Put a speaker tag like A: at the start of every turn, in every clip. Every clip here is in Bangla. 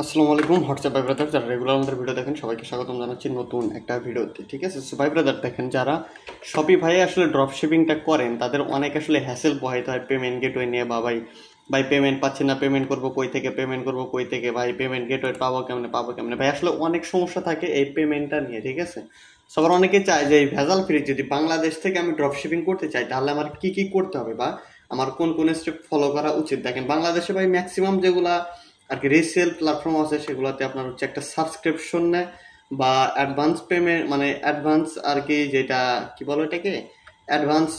A: আসসালামু আলাইকুম হোয়াটসঅ্যাপ ভাই ব্রাদার, যারা রেগুলার আমাদের ভিডিও দেখেন সবাইকে স্বাগতম জানাচ্ছি নতুন একটা ভিডিওতে। ঠিক আছে, সো ভাই ব্রাদার দেখেন, যারা শপিফাই আসলে ড্রপ শিপিংটা করেন তাদের অনেক আসলে হ্যাসেল পোহাইতে হয় পেমেন্ট গেটওয়ে নিয়ে। বা ভাই ভাই পেমেন্ট পাচ্ছি না, পেমেন্ট করবো কই থেকে, পেমেন্ট করবো কই থেকে, ভাই পেমেন্ট গেটওয়ে পাবো কেমনে ভাই, আসলে অনেক সমস্যা থাকে এই পেমেন্টটা নিয়ে। ঠিক আছে, সবার অনেকে চায় যে এই ভেজাল ফ্রি যদি বাংলাদেশ থেকে আমি ড্রপ শিপিং করতে চাই তাহলে আমার কি কি করতে হবে বা আমার কোন কোন স্টেপ ফলো করা উচিত। দেখেন বাংলাদেশে ভাই ম্যাক্সিমাম যেগুলা আর কি রিসেল প্ল্যাটফর্ম আছে সেগুলোতে আপনার হচ্ছে একটা সাবস্ক্রিপশন নেয় বা অ্যাডভান্স পেমেন্ট, মানে অ্যাডভান্স আর কি, যেটা কি বলো এটাকে, অ্যাডভান্স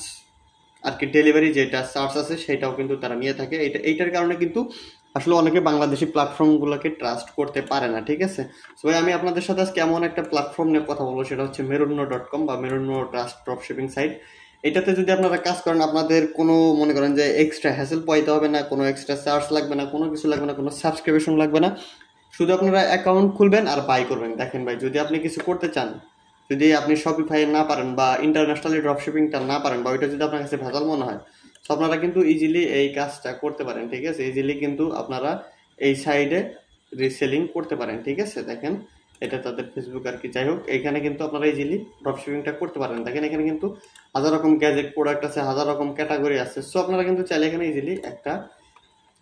A: আর কি ডেলিভারি যেটা চার্জ আছে সেটাও কিন্তু তারা নিয়ে থাকে। এইটার কারণে কিন্তু আসলে অনেকে বাংলাদেশি প্ল্যাটফর্মগুলোকে ট্রাস্ট করতে পারে না। ঠিক আছে, সো ভাই আমি আপনাদের সাথে আজকে এমন একটা প্ল্যাটফর্ম নিয়ে কথা বলবো, সেটা হচ্ছে মেরুন্ন.com বা মেরুন্ন ট্রাস্ট ড্রপ শিপিং সাইট। এটাতে যদি আপনারা কাজ করেন আপনাদের কোনো মনে করেন যে এক্সট্রা হ্যাসেল পাইতে হবে না, কোনো এক্সট্রা চার্জ লাগবে না, কোনো কিছু লাগবে না, কোনো সাবস্ক্রিপশন লাগবে না। শুধু আপনারা অ্যাকাউন্ট খুলবেন আর বাই করবেন। দেখেন ভাই, যদি আপনি কিছু করতে চান, যদি আপনি শপিফাই না পারেন বা ইন্টারন্যাশনালি ড্রপ শিপিংটা না পারেন বা ওইটা যদি আপনার কাছে ভেজাল মনে হয়, তো আপনারা কিন্তু ইজিলি এই কাজটা করতে পারেন। ঠিক আছে, ইজিলি কিন্তু আপনারা এই সাইডে রিসেলিং করতে পারেন। ঠিক আছে, দেখেন এটা তাদের ফেসবুক আর কি, যাই হোক এখানে কিন্তু আপনারা ইজিলি ড্রপ শিপিংটা করতে পারেন। দেখেন এখানে কিন্তু হাজার রকম গ্যাজেট প্রোডাক্ট আছে, হাজার রকম ক্যাটাগরি আছে। সো আপনারা কিন্তু চাইলে এখানে ইজিলি একটা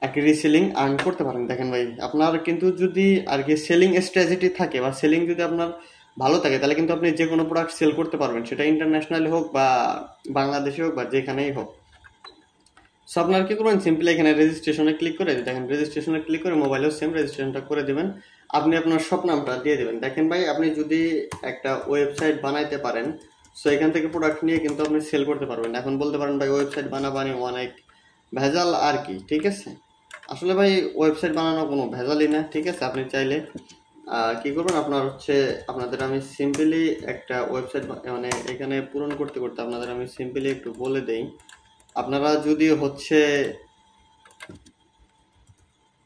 A: আর কি রিসেলিং আর্ন করতে পারেন। দেখেন ভাই, আপনার কিন্তু যদি আর কি সেলিং স্ট্র্যাটেজি থাকে বা সেলিং যদি আপনার ভালো থাকে তাহলে কিন্তু আপনি যে কোনো প্রোডাক্ট সেল করতে পারবেন, সেটা ইন্টারন্যাশনালি হোক বা বাংলাদেশে হোক বা যেখানেই হোক। সো আপনার কি করবেন, সিম্পলি এখানে রেজিস্ট্রেশনে ক্লিক করে, দেখেন রেজিস্ট্রেশনে ক্লিক করে মোবাইলেও সেম রেজিস্ট্রেশনটা করে দেবেন। আপনি আপনার সব নামটা দিয়ে দেবেন। দেখেন ভাই, আপনি যদি একটা ওয়েবসাইট বানাইতে পারেন, সো এখান থেকে প্রোডাক্ট নিয়ে কিন্তু আপনি সেল করতে পারবেন। এখন বলতে পারেন ভাই ওয়েবসাইট বানাবানি অনেক ভেজাল আর কি। ঠিক আছে, আসলে ভাই ওয়েবসাইট বানানো কোনো ভেজালই না। ঠিক আছে, আপনি চাইলে কি করবেন, আপনার হচ্ছে আপনাদের আমি সিম্পলি একটা ওয়েবসাইট মানে এখানে পূরণ করতে করতে আপনাদের আমি সিম্পলি একটু বলে দেই। আপনারা যদি হচ্ছে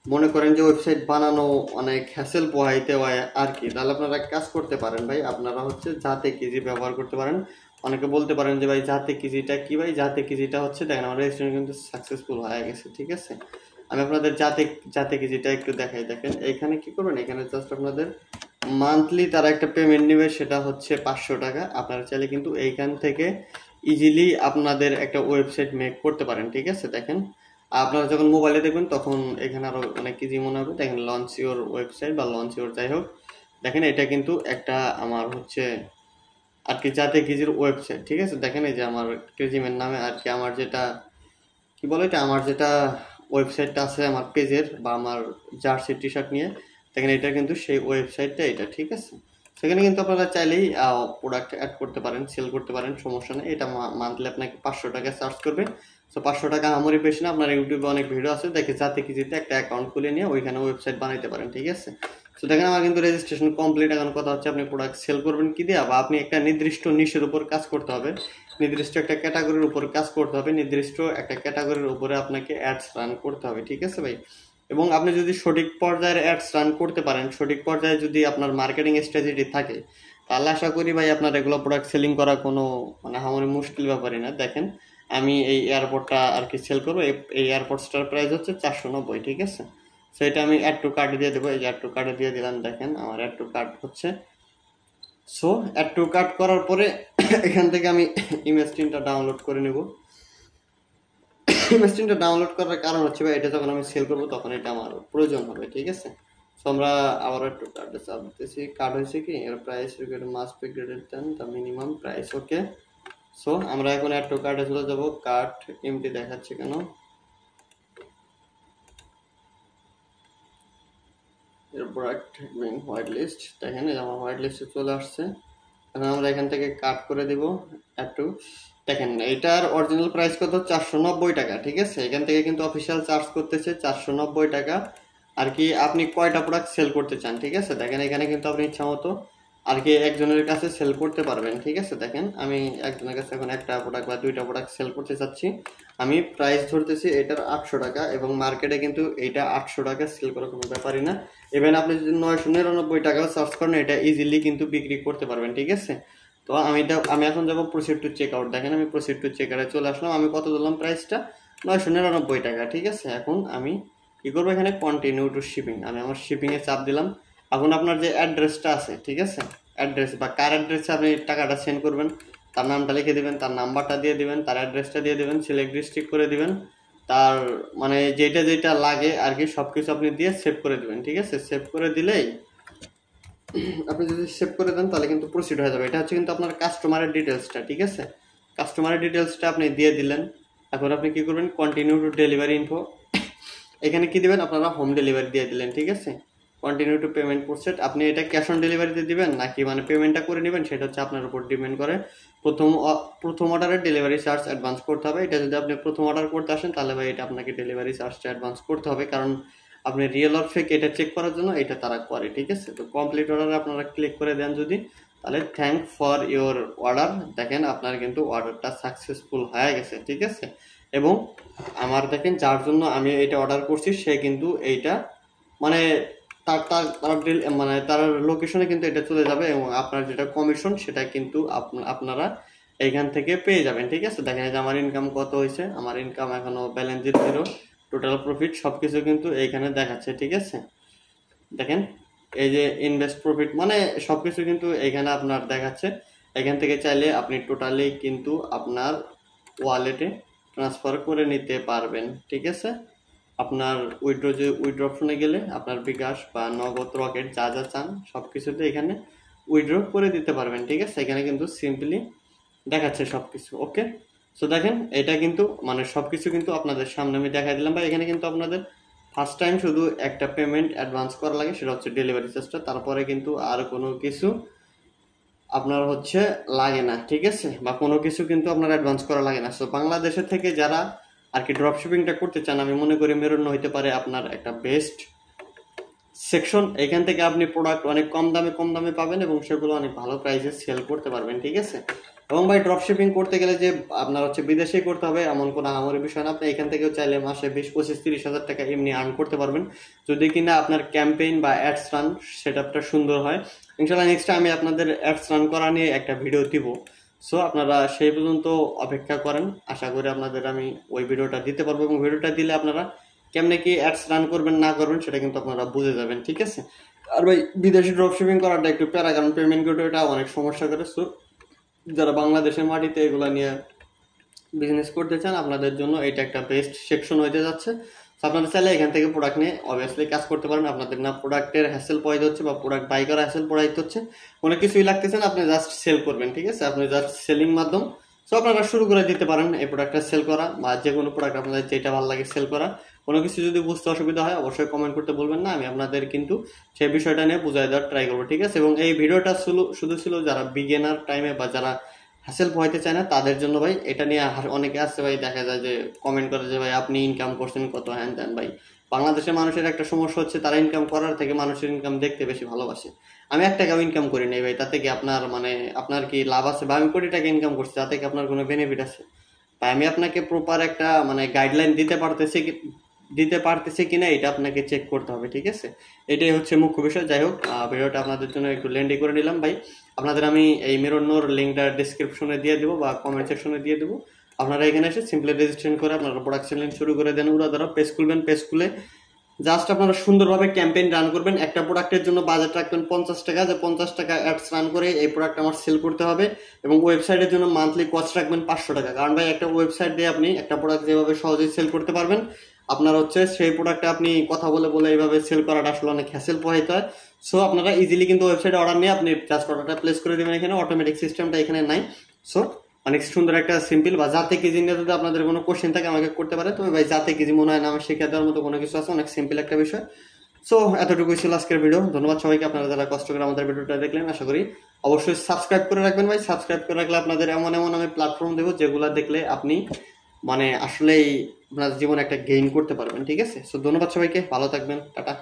A: মনে করেন যে ওয়েবসাইট বানানো অনেক হ্যাসেল পোহাইতে হয় আর কি, তাহলে আপনারা কাজ করতে পারেন ভাই, আপনারা হচ্ছে যাতে কিজি ব্যবহার করতে পারেন। অনেকে বলতে পারেন যে ভাই যাতে কিজিটা কি, ভাই যাতে কিজিটা হচ্ছে দেখেন আমার রেজিস্ট্রেশন কিন্তু সাকসেসফুল হয়ে গেছে। ঠিক আছে, আমি আপনাদের যাতে যাতে কিজিটা একটু দেখাই। দেখেন এখানে কি করবেন, এখানে জাস্ট আপনাদের মান্থলি তারা একটা পেমেন্ট নেবে, সেটা হচ্ছে 500 টাকা। আপনারা চাইলে কিন্তু এইখান থেকে ইজিলি আপনাদের একটা ওয়েবসাইট মেক করতে পারেন। ঠিক আছে, দেখেন আপনারা যখন মোবাইলে দেখবেন তখন এখানে আরো অনেক কিছু মনে হবে। দেখেন লঞ্চ ইওর ওয়েবসাইট বা লঞ্চ ইওর, যাই হোক দেখেন এটা কিন্তু একটা আমার হচ্ছে আর কি যাতে কিজির ওয়েবসাইট। ঠিক আছে, দেখেন এই যে আমার কেজিমের নামে আর কি আমার যেটা কি বলে এটা, আমার যেটা ওয়েবসাইটটা আছে আমার পেজের বা আমার জার্সি টি শার্ট নিয়ে, দেখেন এটা কিন্তু সেই ওয়েবসাইটটা এটা। ঠিক আছে, সেখানে কিন্তু আপনারা চাইলেই প্রোডাক্ট অ্যাড করতে পারেন, সেল করতে পারেন, সমস্যা নেই। এটা মান্থলি আপনাকে 500 টাকা চার্জ করবে। সো 500 টাকা আমারই বেশি না, আপনার ইউটিউবে অনেক ভিডিও আছে, দেখে যাতে কিছুতে একটা অ্যাকাউন্ট খুলে নিয়ে ওইখানে ওয়েবসাইট বানাইতে পারেন। ঠিক আছে, তো দেখেন আমার কিন্তু রেজিস্ট্রেশন কমপ্লিট। এখন কথা হচ্ছে আপনি প্রোডাক্ট সেল করবেন কি দিয়ে, বা আপনি একটা নির্দিষ্ট নিশের উপর কাজ করতে হবে, নির্দিষ্ট একটা ক্যাটাগরির উপর কাজ করতে হবে, নির্দিষ্ট একটা ক্যাটাগরির উপরে আপনাকে অ্যাডস রান করতে হবে। ঠিক আছে ভাই, এবং আপনি যদি সঠিক পর্যায়ের অ্যাডস রান করতে পারেন, সঠিক পর্যায়ে যদি আপনার মার্কেটিং স্ট্র্যাটেজি থাকে, তাহলে আশা করি ভাই আপনার এগুলো প্রোডাক্ট সেলিং করা কোনো মানে আমার মুশকিল ব্যাপারই না। দেখেন আমি এই এয়ারপোর্টটা আর কি সেল করবো, এই এয়ারপোর্টসটার প্রাইস হচ্ছে 490। ঠিক আছে, সো এটা আমি অ্যাড টু কার্ডে দিয়ে দেবো, এই যে অ্যাড টু কার্ডে দিয়ে দিলাম। দেখেন আমার অ্যাড টু কার্ড হচ্ছে, সো অ্যাড টু কার্ড করার পরে এখান থেকে আমি ইমেজ টিনটা ডাউনলোড করে নেব। ইমেজ টিনটা ডাউনলোড করার কারণ হচ্ছে ভাই এটা যখন আমি সেল করবো তখন এটা আমার প্রয়োজন হবে। ঠিক আছে, সো আমরা আবার একটু কার্ডে চাপ দিতেছি। কার্ড হয়েছে কি এর price must be greater than the minimum price. Okay, so আমরা এখন অ্যাড টু কার্ডে চলে যাব। কার্ড এমটি দেখাচ্ছে কেন, এর প্রোডাক্ট হোয়াইট লিস্ট, দেখেন এই আমার হোয়াইট লিস্টে চলে আসছে। এখন আমরা এখান থেকে কাট করে দিব অ্যাড টু। দেখেন এটার অরিজিনাল প্রাইস কত, 490 টাকা। ঠিক আছে, এখান থেকে কিন্তু অফিসিয়াল চার্জ করতেছে 490 টাকা আর কি। আপনি কয়টা প্রোডাক্ট সেল করতে চান? ঠিক আছে, দেখেন এখানে কিন্তু আপনি ইচ্ছা মতো আর কি একজনের কাছে সেল করতে পারবেন। ঠিক আছে, দেখেন আমি একজনের কাছে এখন একটা প্রোডাক্ট বা দুইটা প্রোডাক্ট সেল করতে চাচ্ছি, আমি প্রাইস ধরতেছি এটার 800 টাকা, এবং মার্কেটে কিন্তু এইটা 800 টাকা সেল করার কোনো ব্যাপারই না। ইভেন আপনি যদি 999 টাকাও চার্জ করেন এটা ইজিলি কিন্তু বিক্রি করতে পারবেন। ঠিক আছে, তো আমি এখন যাবো প্রসিড টু চেক আউট। দেখেন আমি প্রসিড টু চেক আউটে চলে আসলাম, আমি কত দিলাম প্রাইসটা, 999 টাকা। ঠিক আছে, এখন আমি কী করবো, এখানে কন্টিনিউ টু শিপিং, আমি আমার শিপিংয়ে চাপ দিলাম। এখন আপনার যে অ্যাড্রেসটা আছে, ঠিক আছে, অ্যাড্রেস বা কার অ্যাড্রেসে আপনি টাকাটা সেন্ড করবেন, তার নামটা লিখে দেবেন, তার নাম্বারটা দিয়ে দেবেন, তার অ্যাড্রেসটা দিয়ে দেবেন, সিলেক্ট ডিস্ট্রিক্ট করে দিবেন, তার মানে যেটা যেটা লাগে আর কি সব কিছু আপনি দিয়ে সেভ করে দেবেন। ঠিক আছে, সেভ করে দিলেই আপনি যদি সেভ করে দেন তাহলে কিন্তু প্রসিড হয়ে যাবে। এটা হচ্ছে কিন্তু আপনার কাস্টমারের ডিটেলসটা। ঠিক আছে, কাস্টমারের ডিটেলসটা আপনি দিয়ে দিলেন। এখন আপনি কি করবেন, কন্টিনিউ টু ডেলিভারি ইনফো, এখানে কি দিবেন, আপনারা হোম ডেলিভারি দিয়ে দিলেন। ঠিক আছে, কন্টিনিউ টু পেমেন্ট প্রসেস, আপনি এটা ক্যাশ অন ডেলিভারিতে দিবেন নাকি মানে পেমেন্টটা করে নেবেন সেটা হচ্ছে আপনার উপর ডিপেন্ড করে। প্রথম অর্ডারের ডেলিভারি চার্জ অ্যাডভান্স করতে হবে। এটা যদি আপনি প্রথম অর্ডার করতে আসেন তাহলে ভাই এটা আপনাকে ডেলিভারি চার্জটা অ্যাডভান্স করতে হবে, কারণ আপনি রিয়েল অর ফেক এটা চেক করার জন্য এটা তারা করে। ঠিক আছে, তো কমপ্লিট অর্ডারে আপনারা ক্লিক করে দেন যদি, তাহলে থ্যাংক ফর ইওর অর্ডার, দেখেন আপনার কিন্তু অর্ডারটা সাকসেসফুল হয়ে গেছে। ঠিক আছে, এবং আমার দেখেন যার জন্য আমি এটা অর্ডার করছি সে কিন্তু এইটা মানে তার তার মানে তার লোকেশনে কিন্তু এটা চলে যাবে, এবং আপনার যেটা কমিশন সেটা কিন্তু আপনারা এইখান থেকে পেয়ে যাবেন। ঠিক আছে, দেখেন যে আমার ইনকাম কত হয়েছে, আমার ইনকাম এখনো ব্যালেন্স জিরো, টোটাল প্রফিট সবকিছু কিন্তু এইখানে দেখাচ্ছে। ঠিক আছে, দেখেন এই যে ইনভেস্ট প্রফিট মানে সবকিছু কিন্তু এইখানে আপনার দেখাচ্ছে। এখান থেকে চাইলে আপনি টোটালি কিন্তু আপনার ওয়ালেটে ট্রান্সফার করে নিতে পারবেন। ঠিক আছে, আপনার উইথড্র অপশনে গেলে আপনার বিকাশ বা নগদ রকেট যা যা চান সব কিছুতে এখানে উইথড্র করে দিতে পারবেন। ঠিক আছে, এখানে কিন্তু সিম্পলি দেখাচ্ছে সব কিছু। ওকে, সো দেখেন এটা কিন্তু মানে সব কিছু কিন্তু আপনাদের সামনে আমি দেখাই দিলাম। বা এখানে কিন্তু আপনাদের ফার্স্ট টাইম শুধু একটা পেমেন্ট অ্যাডভান্স করা লাগে, সেটা হচ্ছে ডেলিভারি চার্জটা, তারপরে কিন্তু আর কোনো কিছু আপনার হচ্ছে লাগে না। ঠিক আছে, বা কোনো কিছু কিন্তু আপনার অ্যাডভান্স করা লাগে না। সো বাংলাদেশের থেকে যারা আর কি ড্রপ শিপিংটা করতে চান, আমি মনে করি মেরুন্য হইতে পারে আপনার একটা বেস্ট সেকশন। এখান থেকে আপনি প্রোডাক্ট অনেক কম দামে পাবেন এবং সেগুলো অনেক ভালো প্রাইসে সেল করতে পারবেন। ঠিক আছে, এবং ভাই ড্রপ শিপিং করতে গেলে যে আপনার হচ্ছে বিদেশে করতে হবে এমন কোনো আহামরি বিষয় না। আপনি এখান থেকেও চাইলে মাসে 20-25-30 হাজার টাকা এমনি আর্ন করতে পারবেন, যদি কিনা আপনার ক্যাম্পেইন বা অ্যাডস রান সেটআপটা সুন্দর হয়। ইনশাআল্লাহ নেক্সট আমি আপনাদের অ্যাডস রান করা নিয়ে একটা ভিডিও দিব। সো আপনারা সেই পর্যন্ত অপেক্ষা করেন, আশা করি আপনাদের আমি ওই ভিডিওটা দিতে পারবো, এবং ভিডিওটা দিলে আপনারা কেমনে কি অ্যাডস রান করবেন না করবেন সেটা কিন্তু আপনারা বুঝে যাবেন। ঠিক আছে, আর ভাই বিদেশি ড্রপ শিপিং করাটা একটু প্যারা, কারণ পেমেন্ট গেটওয়েটা অনেক সমস্যা করে। সো যারা বাংলাদেশের মাটিতে এগুলা নিয়ে বিজনেস করতে চান আপনাদের জন্য এটা একটা বেস্ট সেকশন হইতে যাচ্ছে। আপনারা চাইলে এখান থেকে প্রোডাক্ট নিয়ে অবভিয়াসলি কাজ করতে পারেন। আপনাদের না প্রোডাক্টের হ্যাসেল পড়াইতে হচ্ছে বা প্রোডাক্ট বাই করা হ্যাসেল পড়াইতে হচ্ছে, অনেক কিছুই লাগতেছে না, আপনি জাস্ট সেল করবেন। ঠিক আছে, আপনি জাস্ট সেলিং মাধ্যম। সো আপনারা শুরু করে দিতে পারেন এই প্রোডাক্টটা সেল করা, বা যে কোনো প্রোডাক্ট আপনাদের যেটা ভালো লাগে সেল করা। কোনো কিছু যদি বুঝতে অসুবিধা হয় অবশ্যই কমেন্ট করতে বলবেন না, আমি আপনাদের কিন্তু সেই বিষয়টা নিয়ে বুঝাই দেওয়ার ট্রাই করবো। ঠিক আছে, এবং এই ভিডিওটা শুধু ছিল যারা বিগিনার টাইমে বা যারা হ্যাসেল পোহাইতে চায় না তাদের জন্য। ভাই এটা নিয়ে অনেকে আসছে ভাই, দেখা যায় যে কমেন্ট করে যে ভাই আপনি ইনকাম করছেন কত, হ্যান ত্যান। ভাই বাংলাদেশের মানুষের একটা সমস্যা হচ্ছে তারা ইনকাম করার থেকে মানুষের ইনকাম দেখতে বেশি ভালোবাসে। আমি 1 টাকাও ইনকাম করি নাই ভাই, তাতে কি আপনার মানে আপনার কি লাভ আছে? বা আমি কোটি টাকা ইনকাম করছি, তাতে কি আপনার কোনো বেনিফিট আছে? তাই আমি আপনাকে প্রপার একটা মানে গাইডলাইন দিতে পারতেছি কিনা এটা আপনাকে চেক করতে হবে। ঠিক আছে, এটাই হচ্ছে মুখ্য বিষয়। যাই হোক, ভিডিওটা আপনাদের জন্য একটু লেন্দি করে নিলাম ভাই। আপনাদের আমি এই মেরুন্নর লিঙ্কটা ডিসক্রিপশনে দিয়ে দেবো বা কমেন্ট সেকশনে দিয়ে দেবো। আপনারা এখানে এসে সিম্পলি রেজিস্ট্রেশন করে আপনারা প্রোডাকশন লিঙ্ক শুরু করে দেন। ওরা ধরো পেজ খুলবেন, পেজ খুলে জাস্ট আপনারা সুন্দরভাবে ক্যাম্পেইন রান করবেন। একটা প্রোডাক্টের জন্য বাজেট রাখবেন 50 টাকা, যে 50 টাকা অ্যাডস রান করে এই প্রোডাক্ট আমার সেল করতে হবে। এবং ওয়েবসাইটের জন্য মান্থলি কস্ট রাখবেন 500 টাকা, কারণ ভাই একটা ওয়েবসাইট দিয়ে আপনি একটা প্রোডাক্ট যেভাবে সহজেই সেল করতে পারবেন, আপনার হচ্ছে সেই প্রোডাক্টটা আপনি কথা বলে বলে এইভাবে সেল করাটা আসলে অনেক হ্যাসেল পোহাইতে হয়। সো আপনারা ইজিলি কিন্তু ওয়েবসাইটে অর্ডার নিয়ে আপনি জাস্ট অর্ডারটা প্লেস করে দেবেন। এখানে অটোমেটিক সিস্টেমটা এখানে নাই। সো অনেক সুন্দর একটা সিম্পল, বা যাতে কেজি নিয়ে যদি আপনাদের কোনো কোশ্চেন থাকে আমাকে করতে পারে। তবে ভাই যাতে কেজি মনে হয় না আমার শিখে দেওয়ার মতো কোনো কিছু আছে, অনেক সিম্পল একটা বিষয়। সো এতটুকুই ছিল আজকের ভিডিও। ধন্যবাদ সবাইকে, আপনারা যারা কষ্ট করে আমাদের ভিডিওটা দেখলেন। আশা করি অবশ্যই সাবস্ক্রাইব করে রাখবেন ভাই। সাবস্ক্রাইব করে রাখলে আপনাদের এমন আমি প্ল্যাটফর্ম দেবো যেগুলো দেখলে আপনি মানে আসলেই আপনার জীবনে একটা গেইন করতে পারবেন। ঠিক আছে, সো ধন্যবাদ সবাইকে, ভালো থাকবেন, টাটা।